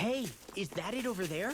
Hey, is that it over there?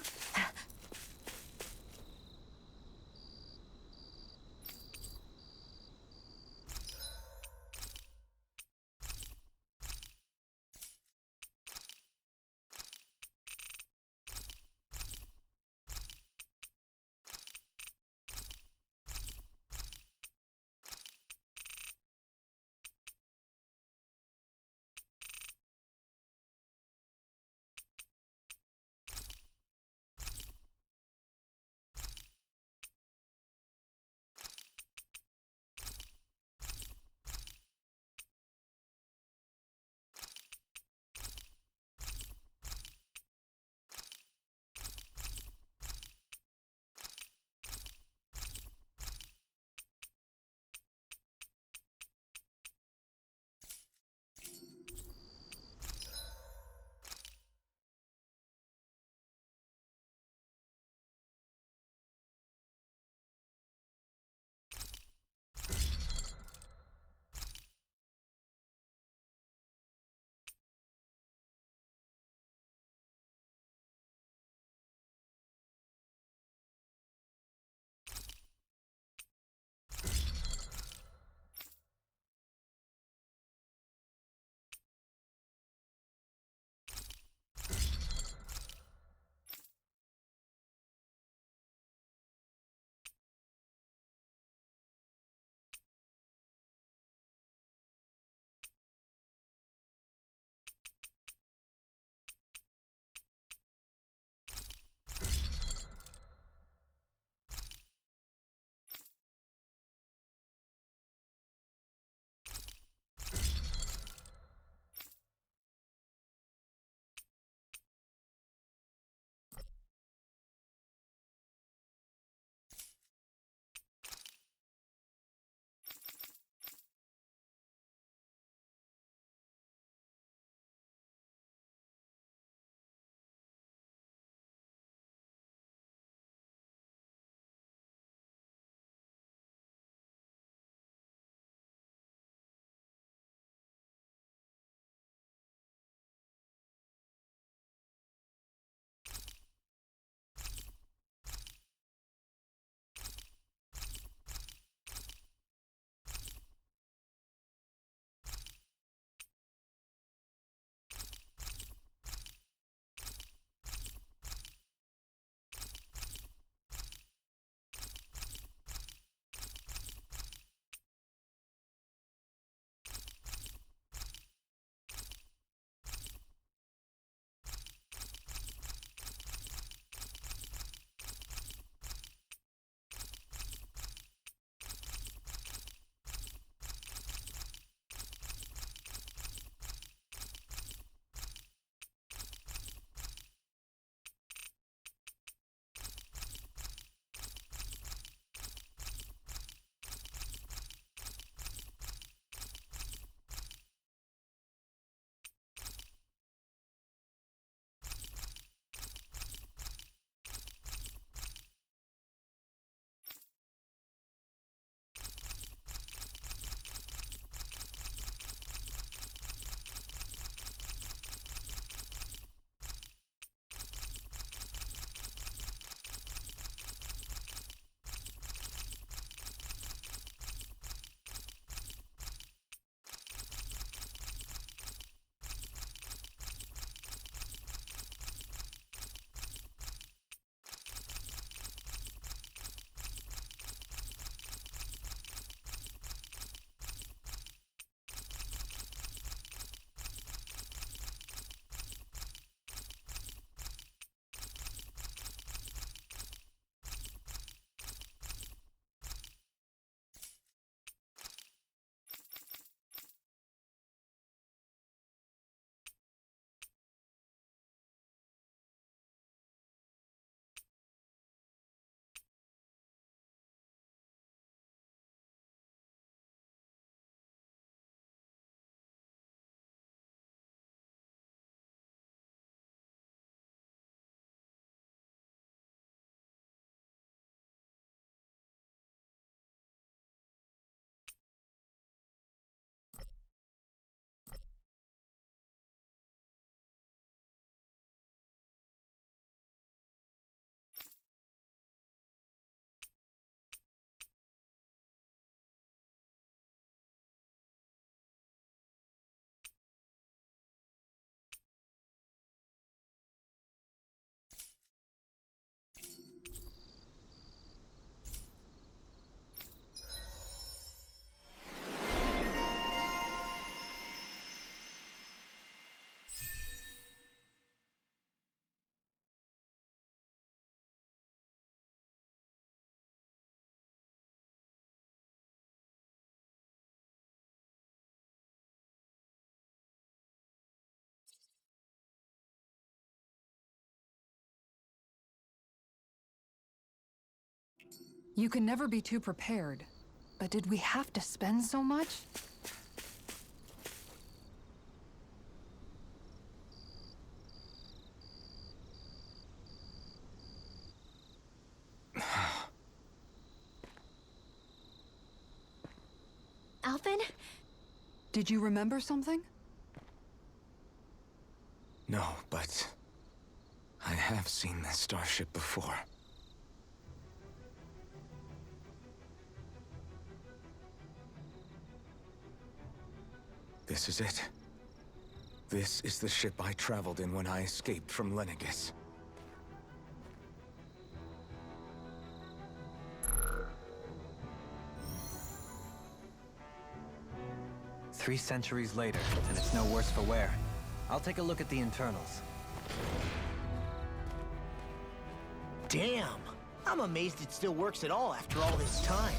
You can never be too prepared. But did we have to spend so much? Alphen? Did you remember something? No, but I have seen this starship before. This is it. This is the ship I traveled in when I escaped from Lenegis. Three centuries later, and it's no worse for wear. I'll take a look at the internals. Damn! I'm amazed it still works at all after all this time.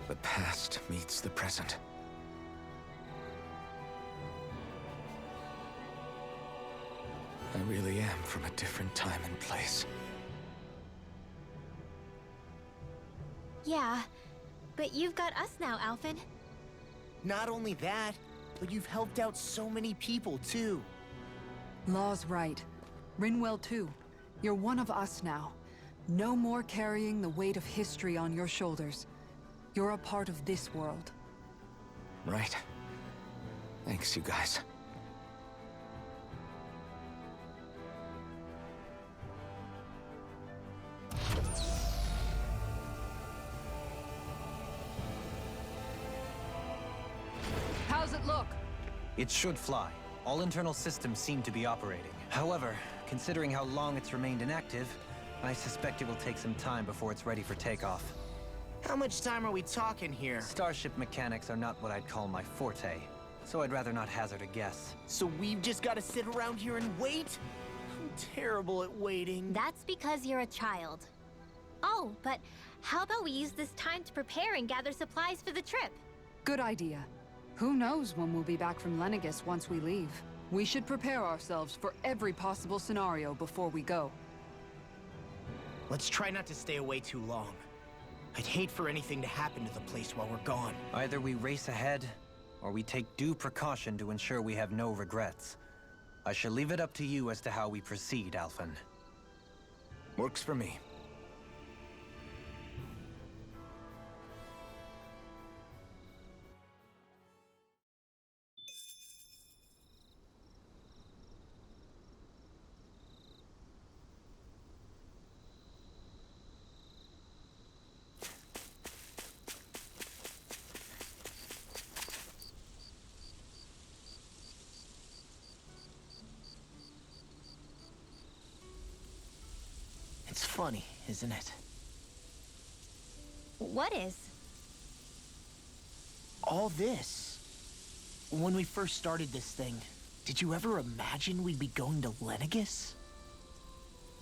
The past meets the present. I really am from a different time and place. Yeah, but you've got us now, Alphen. Not only that, but you've helped out so many people, too. Law's right. Rinwell too. You're one of us now. No more carrying the weight of history on your shoulders. You're a part of this world. Right. Thanks, you guys. How's it look? It should fly. All internal systems seem to be operating. However, considering how long it's remained inactive, I suspect it will take some time before it's ready for takeoff. How much time are we talking here? Starship mechanics are not what I'd call my forte, so I'd rather not hazard a guess. So we've just got to sit around here and wait? I'm terrible at waiting. That's because you're a child. Oh, but how about we use this time to prepare and gather supplies for the trip? Good idea. Who knows when we'll be back from Lenegis once we leave? We should prepare ourselves for every possible scenario before we go. Let's try not to stay away too long. I'd hate for anything to happen to the place while we're gone. Either we race ahead, or we take due precaution to ensure we have no regrets. I shall leave it up to you as to how we proceed, Alphen. Works for me. It's funny, isn't it? What is? All this. When we first started this thing, did you ever imagine we'd be going to Lenegis?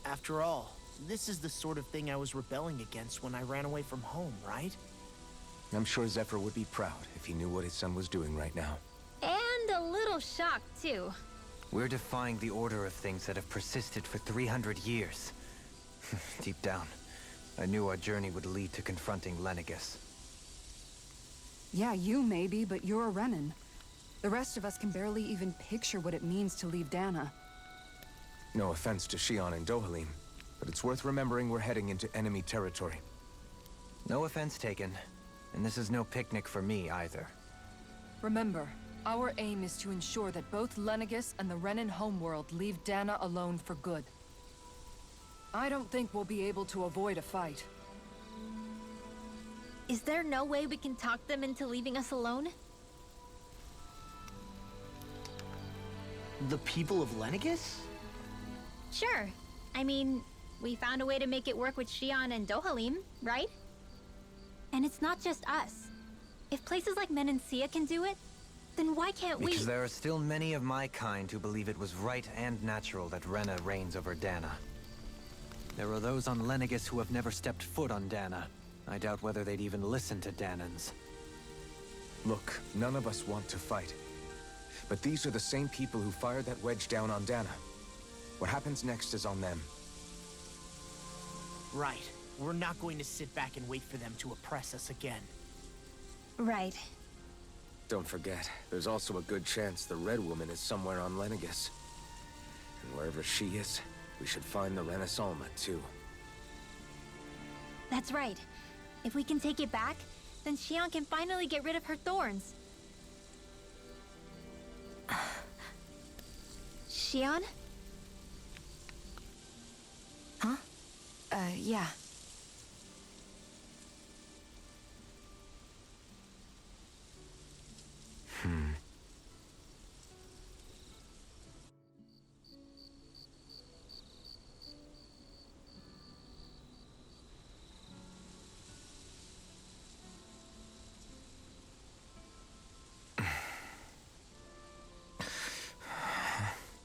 After all, this is the sort of thing I was rebelling against when I ran away from home, right? I'm sure Zephyr would be proud if he knew what his son was doing right now. And a little shocked, too. We're defying the order of things that have persisted for 300 years. Deep down, I knew our journey would lead to confronting Lenegis. Yeah, you maybe, but you're a Renan. The rest of us can barely even picture what it means to leave Dahna. No offense to Shionne and Dohalim, but it's worth remembering we're heading into enemy territory. No offense taken, and this is no picnic for me either. Remember, our aim is to ensure that both Lenegis and the Renan homeworld leave Dahna alone for good. I don't think we'll be able to avoid a fight. Is there no way we can talk them into leaving us alone? The people of Lenegis? Sure. I mean, we found a way to make it work with Shionne and Dohalim, right? And it's not just us. If places like Menancia can do it, then why can't we? Because there are still many of my kind who believe it was right and natural that Rena reigns over Dahna. There are those on Lenegis who have never stepped foot on Dahna. I doubt whether they'd even listen to Dahnans. Look, none of us want to fight. But these are the same people who fired that wedge down on Dahna. What happens next is on them. Right. We're not going to sit back and wait for them to oppress us again. Right. Don't forget, there's also a good chance the Red Woman is somewhere on Lenegis. And wherever she is, we should find the Renaissance too. That's right. If we can take it back, then Shionne can finally get rid of her thorns. Shionne? Huh? Yeah.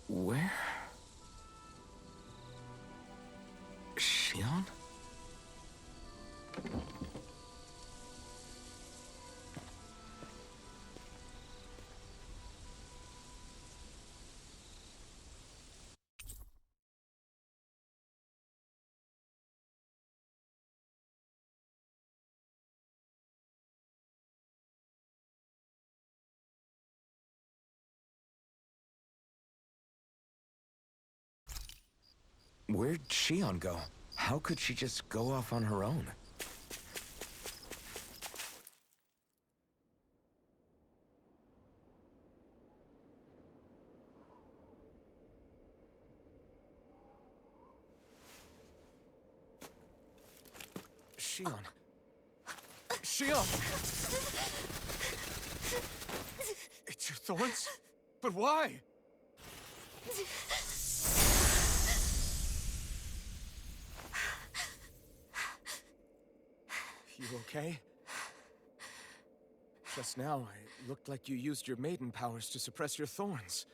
Where? Shionne? Where'd Shionne go? How could she just go off on her own? Shionne. Shionne! It's your thorns? But why? You okay? Just now, it looked like you used your maiden powers to suppress your thorns.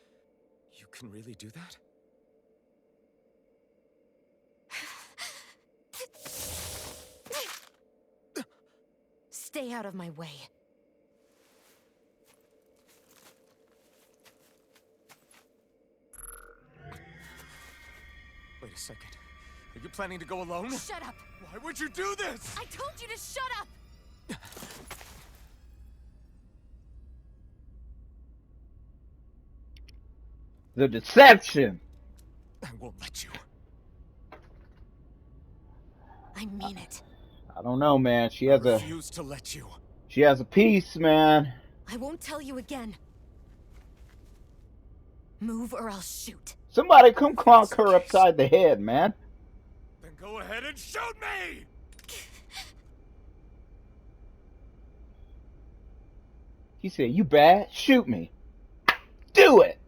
You can really do that? Stay out of my way. Wait a second. Are you planning to go alone? Shut up! Why would you do this? I told you to shut up! The deception. I won't let you. I mean it. I don't know, man. She has I a refuse to let you. piece, man. I won't tell you again. Move or I'll shoot. Somebody come clonk her upside the head, man. Then go ahead and shoot me! He said, "You bad? Shoot me. Do it."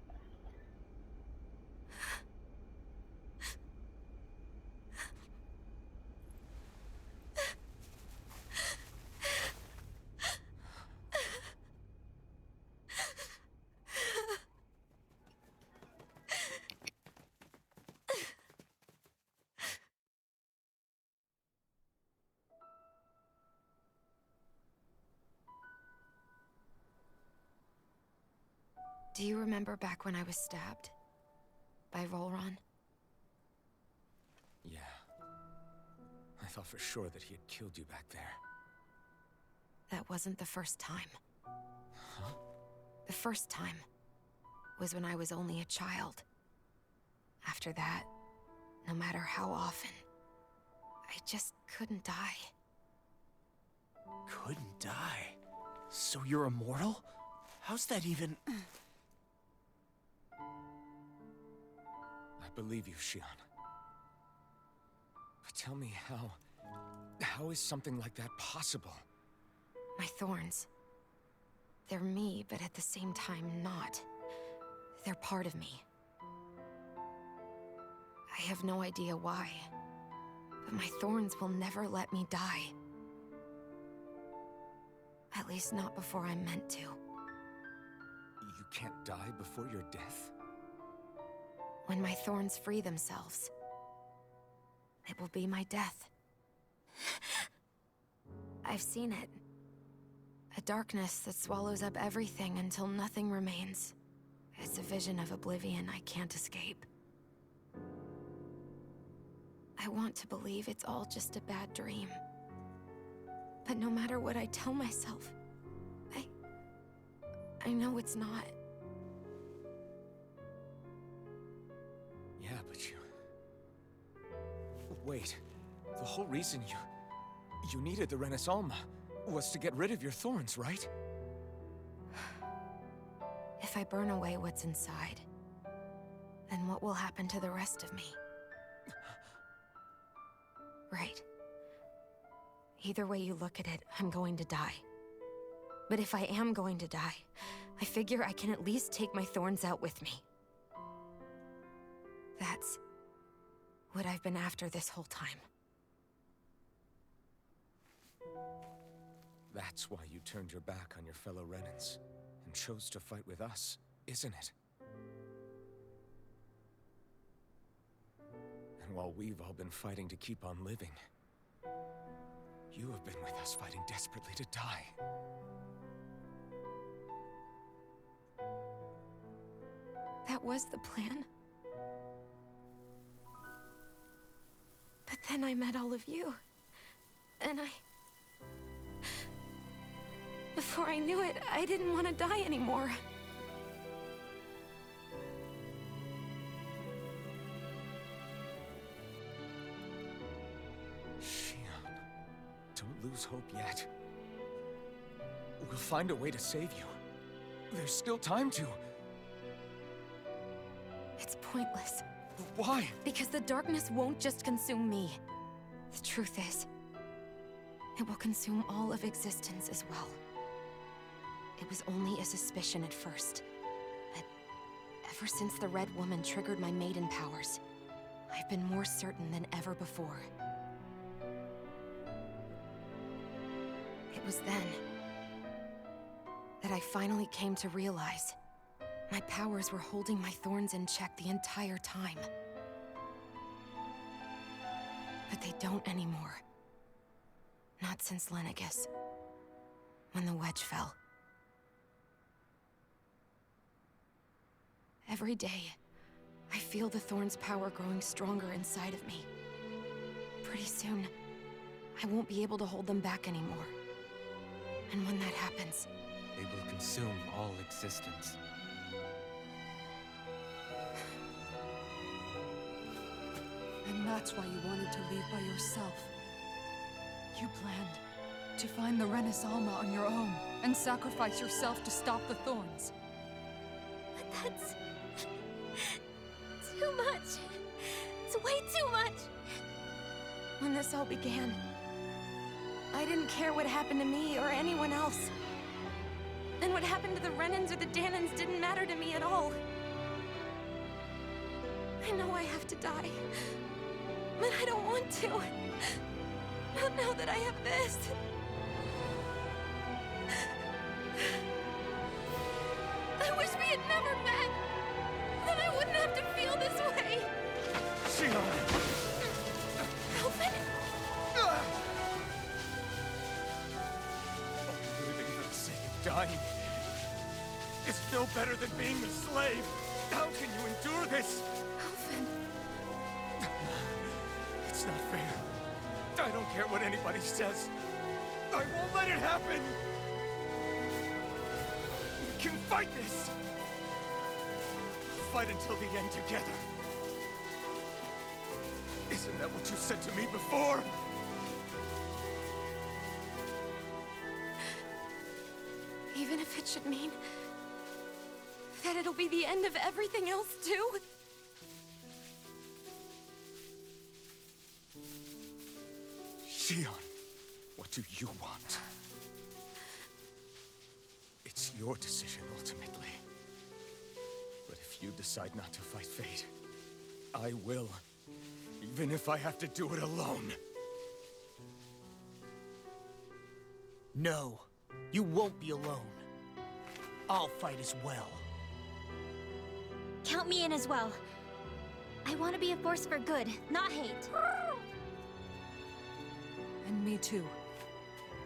Do you remember back when I was stabbed? By Volron? Yeah. I thought for sure that he had killed you back there. That wasn't the first time. Huh? The first time was when I was only a child. After that, no matter how often, I just couldn't die. Couldn't die? So you're immortal? How's that even... I believe you, Shionne. But tell me how is something like that possible? My thorns. They're me, but at the same time not. They're part of me. I have no idea why, but my thorns will never let me die. At least not before I'm meant to. You can't die before your death? When my thorns free themselves, it will be my death. I've seen it. A darkness that swallows up everything until nothing remains. It's a vision of oblivion I can't escape. I want to believe it's all just a bad dream. But no matter what I tell myself, I know it's not. Yeah, but you... Wait. The whole reason you needed the Renaissance was to get rid of your thorns, right? If I burn away what's inside, then what will happen to the rest of me? Right. Either way you look at it, I'm going to die. But if I am going to die, I figure I can at least take my thorns out with me. That's what I've been after this whole time. That's why you turned your back on your fellow Renans and chose to fight with us, isn't it? And while we've all been fighting to keep on living, you have been with us fighting desperately to die. That was the plan. But then I met all of you. And before I knew it, I didn't want to die anymore. Shionne, don't lose hope yet. We'll find a way to save you. There's still time to. It's pointless. Why? Because the darkness won't just consume me. The truth is, it will consume all of existence as well. It was only a suspicion at first, but ever since the Red Woman triggered my maiden powers, I've been more certain than ever before. It was then that I finally came to realize my powers were holding my thorns in check the entire time. But they don't anymore. Not since Lenegis, when the wedge fell. Every day, I feel the thorn's power growing stronger inside of me. Pretty soon, I won't be able to hold them back anymore. And when that happens, They will consume all existence. And that's why you wanted to leave by yourself. You planned to find the Renaissance on your own and sacrifice yourself to stop the thorns. But that's... too much. It's way too much. when this all began, I didn't care what happened to me or anyone else. And what happened to the Renans or the Dahnans didn't matter to me at all. I know I have to die, but I don't want to. Not now that I have this. I wish we had never met. Then I wouldn't have to feel this way. Shionne! Alphen? Living for the sake of dying is no better than being a slave. How can you endure this? Alphen. It's not fair. I don't care what anybody says. I won't let it happen. We can fight this. Fight until the end together. Isn't that what you said to me before? Even if it should mean that it'll be the end of everything else, too? Shionne, what do you want? It's your decision, ultimately. But if you decide not to fight fate, I will. Even if I have to do it alone. No, you won't be alone. I'll fight as well. Count me in as well. I want to be a force for good, not hate. And me too.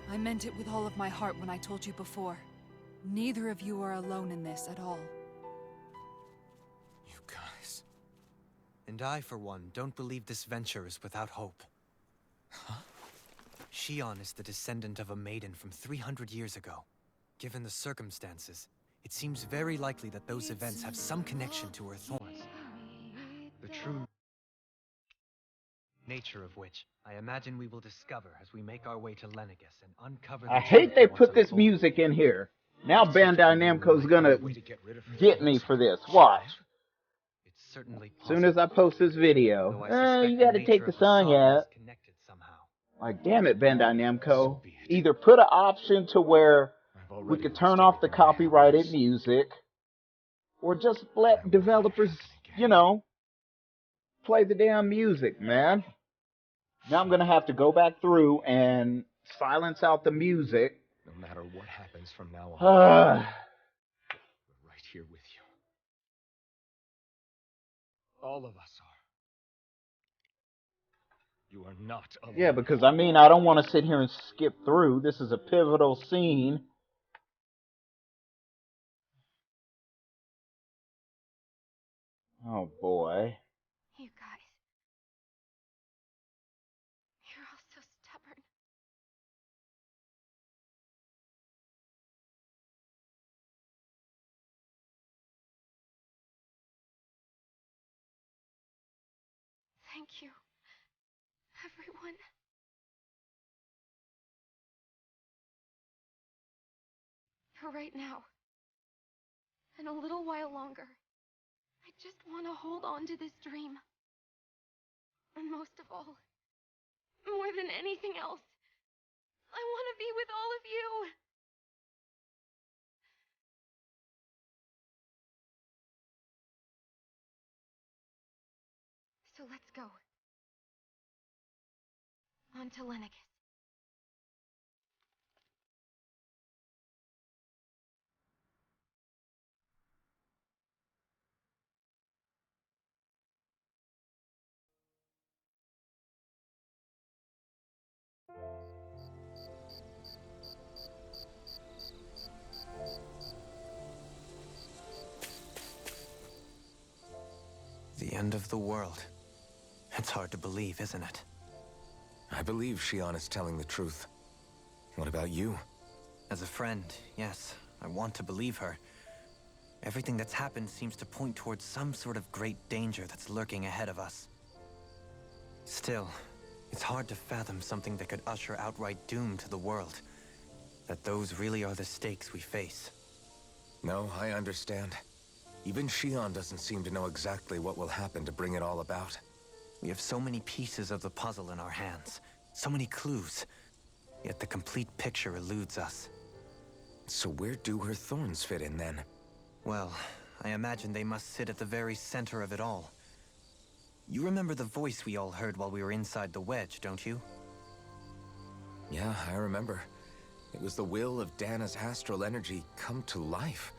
I meant it with all of my heart when I told you before. Neither of you are alone in this at all. You guys... And I, for one, don't believe this venture is without hope. Shionne is the descendant of a maiden from 300 years ago. Given the circumstances, it seems very likely that those events have some connection to her thorns. The true nature of which, I imagine we will discover as we make our way to Lenegus and uncover the I truth hate they of what's put this unfolding. music in here. Now Bandai Namco's gonna get me for this. Watch. It's certainly As soon as I post this video, though I suspect you gotta the take nature the of her song sorrow out. is connected somehow. Like, damn it, Bandai Namco. Either put an option to where we could turn off the copyrighted music, or just let developers, play the damn music, man. Now I'm gonna have to go back through and silence out the music. No matter what happens from now on, Uh, we're right here with you. All of us are. You are not alone. yeah, because I don't want to sit here and skip through. This is a pivotal scene. Oh boy. You guys. You're all so stubborn. Thank you, everyone. For right now, and a little while longer, I just want to hold on to this dream. And most of all, more than anything else, I want to be with all of you. So let's go. On to Lenegus. The end of the world. It's hard to believe, isn't it? I believe Shionne is telling the truth. What about you? As a friend, yes, I want to believe her. Everything that's happened seems to point towards some sort of great danger that's lurking ahead of us. Still, it's hard to fathom something that could usher outright doom to the world. That those really are the stakes we face. No, I understand. Even Shionne doesn't seem to know exactly what will happen to bring it all about. We have so many pieces of the puzzle in our hands, so many clues, yet the complete picture eludes us. So where do her thorns fit in then? Well, I imagine they must sit at the very center of it all. You remember the voice we all heard while we were inside the wedge, don't you? Yeah, I remember. It was the will of Dahna's astral energy come to life.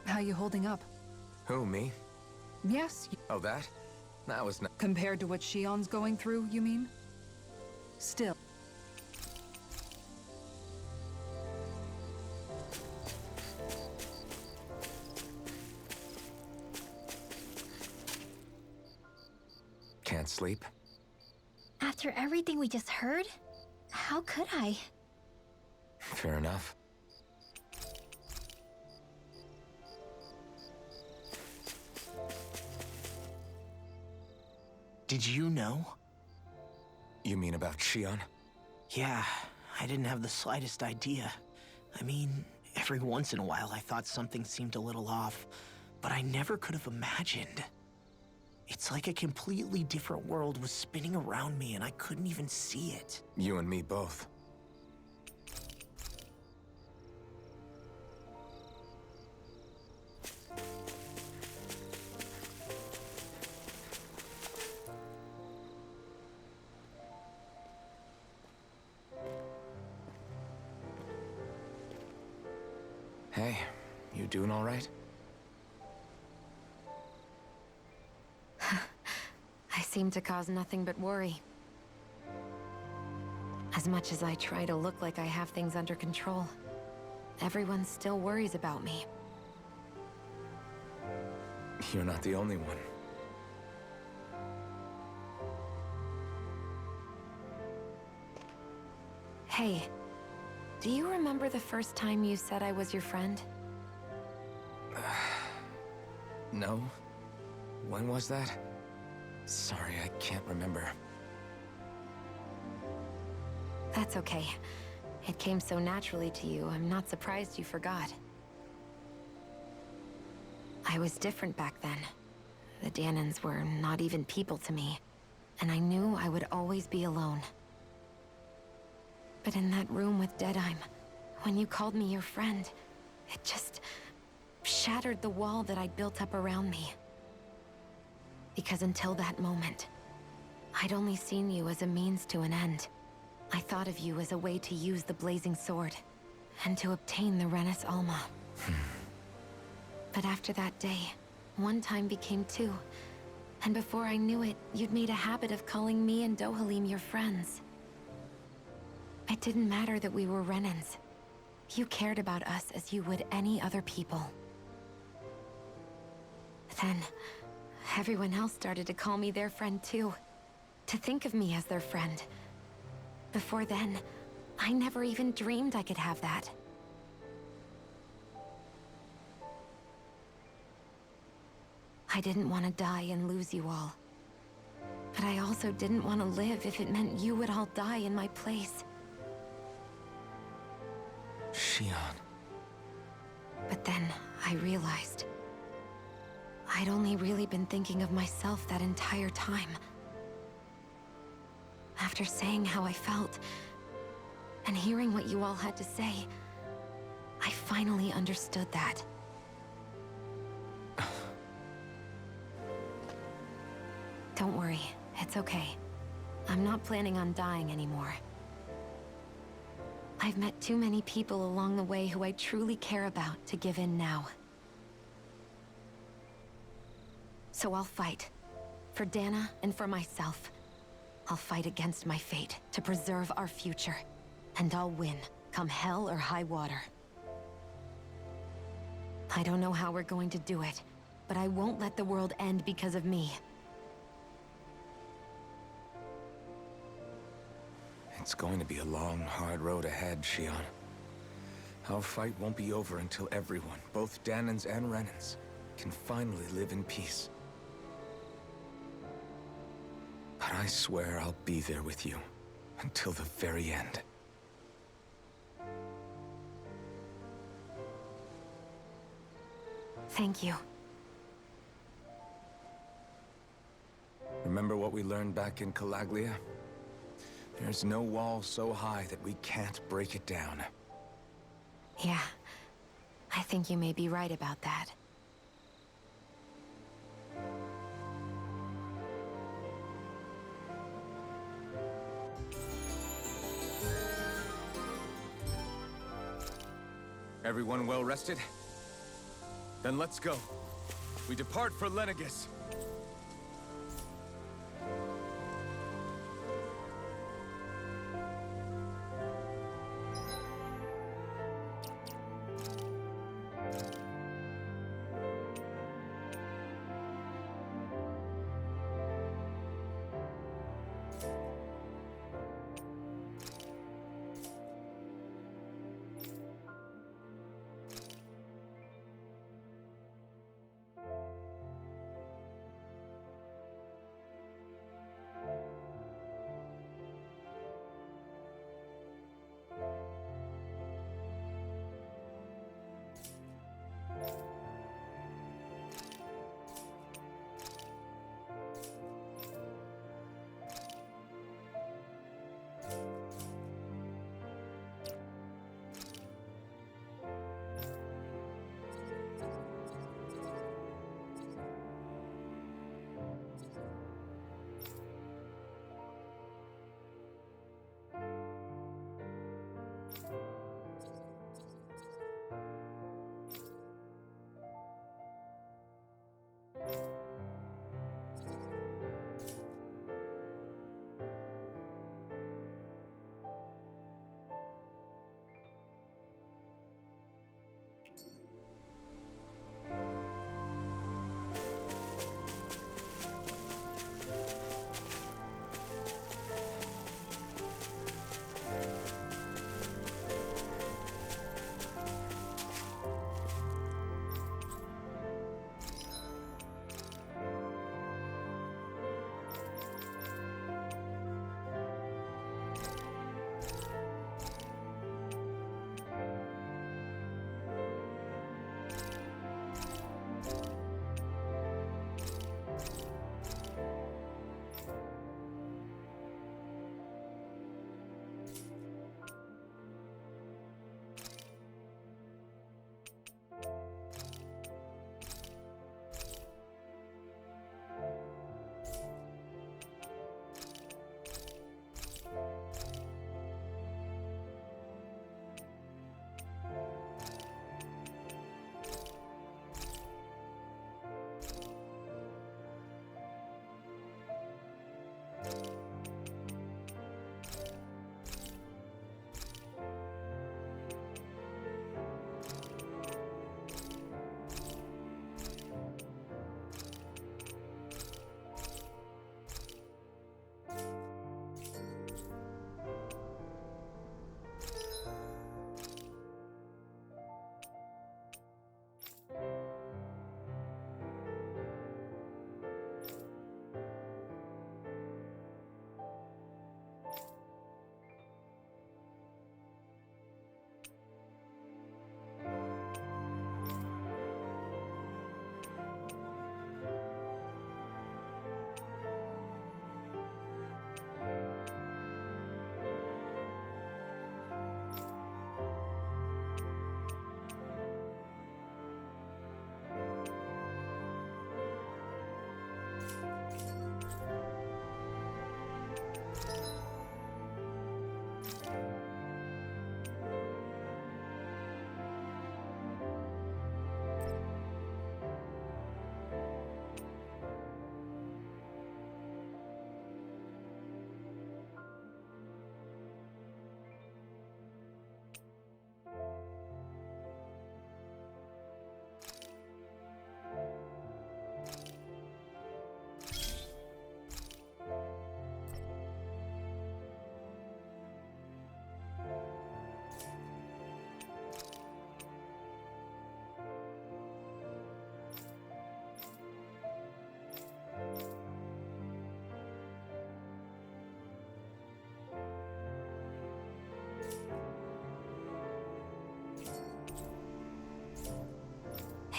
How you holding up? Who, me? Yes, Oh, that? That was not... compared to what Shionne's going through, you mean? Still. Can't sleep? After everything we just heard, how could I? Fair enough. Did you know? You mean about Shionne? Yeah, I didn't have the slightest idea. I mean, every once in a while I thought something seemed a little off, but I never could have imagined. It's like a completely different world was spinning around me and I couldn't even see it. You and me both. Hey, you doing all right? I see seem to cause nothing but worry. As much as I try to look like I have things under control, everyone still worries about me. You're not the only one. Hey, do you remember the first time you said I was your friend? No? When was that? Sorry, I can't remember. That's okay. It came so naturally to you, I'm not surprised you forgot. I was different back then. The Dahnans were not even people to me, and I knew I would always be alone. But in that room with Deadheim, when you called me your friend, it just shattered the wall that I'd built up around me. Because until that moment, I'd only seen you as a means to an end. I thought of you as a way to use the blazing sword, and to obtain the Renis Alma. But after that day, one time became two, and before I knew it, you'd made a habit of calling me and Dohalim your friends. It didn't matter that we were Renans. You cared about us as you would any other people. Then, everyone else started to call me their friend too. To think of me as their friend. Before then, I never even dreamed I could have that. I didn't want to die and lose you all. But I also didn't want to live if it meant you would all die in my place. Shionne. But then, I realized I'd only really been thinking of myself that entire time. After saying how I felt, and hearing what you all had to say, I finally understood that. Don't worry, it's okay. I'm not planning on dying anymore. I've met too many people along the way who I truly care about to give in now. So I'll fight. For Dahna and for myself. I'll fight against my fate to preserve our future. And I'll win, come hell or high water. I don't know how we're going to do it, but I won't let the world end because of me. It's going to be a long, hard road ahead, Shionne. Our fight won't be over until everyone, both Dahnans and Renans, can finally live in peace. But I swear I'll be there with you, until the very end. Thank you. Remember what we learned back in Calaglia? There's no wall so high that we can't break it down. Yeah, I think you may be right about that. Everyone well rested? Then let's go. We depart for Lenegis.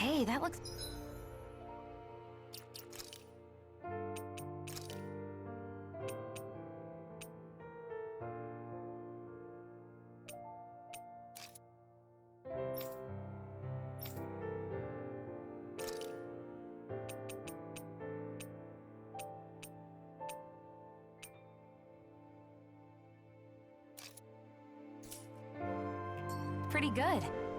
Hey, that looks... pretty good.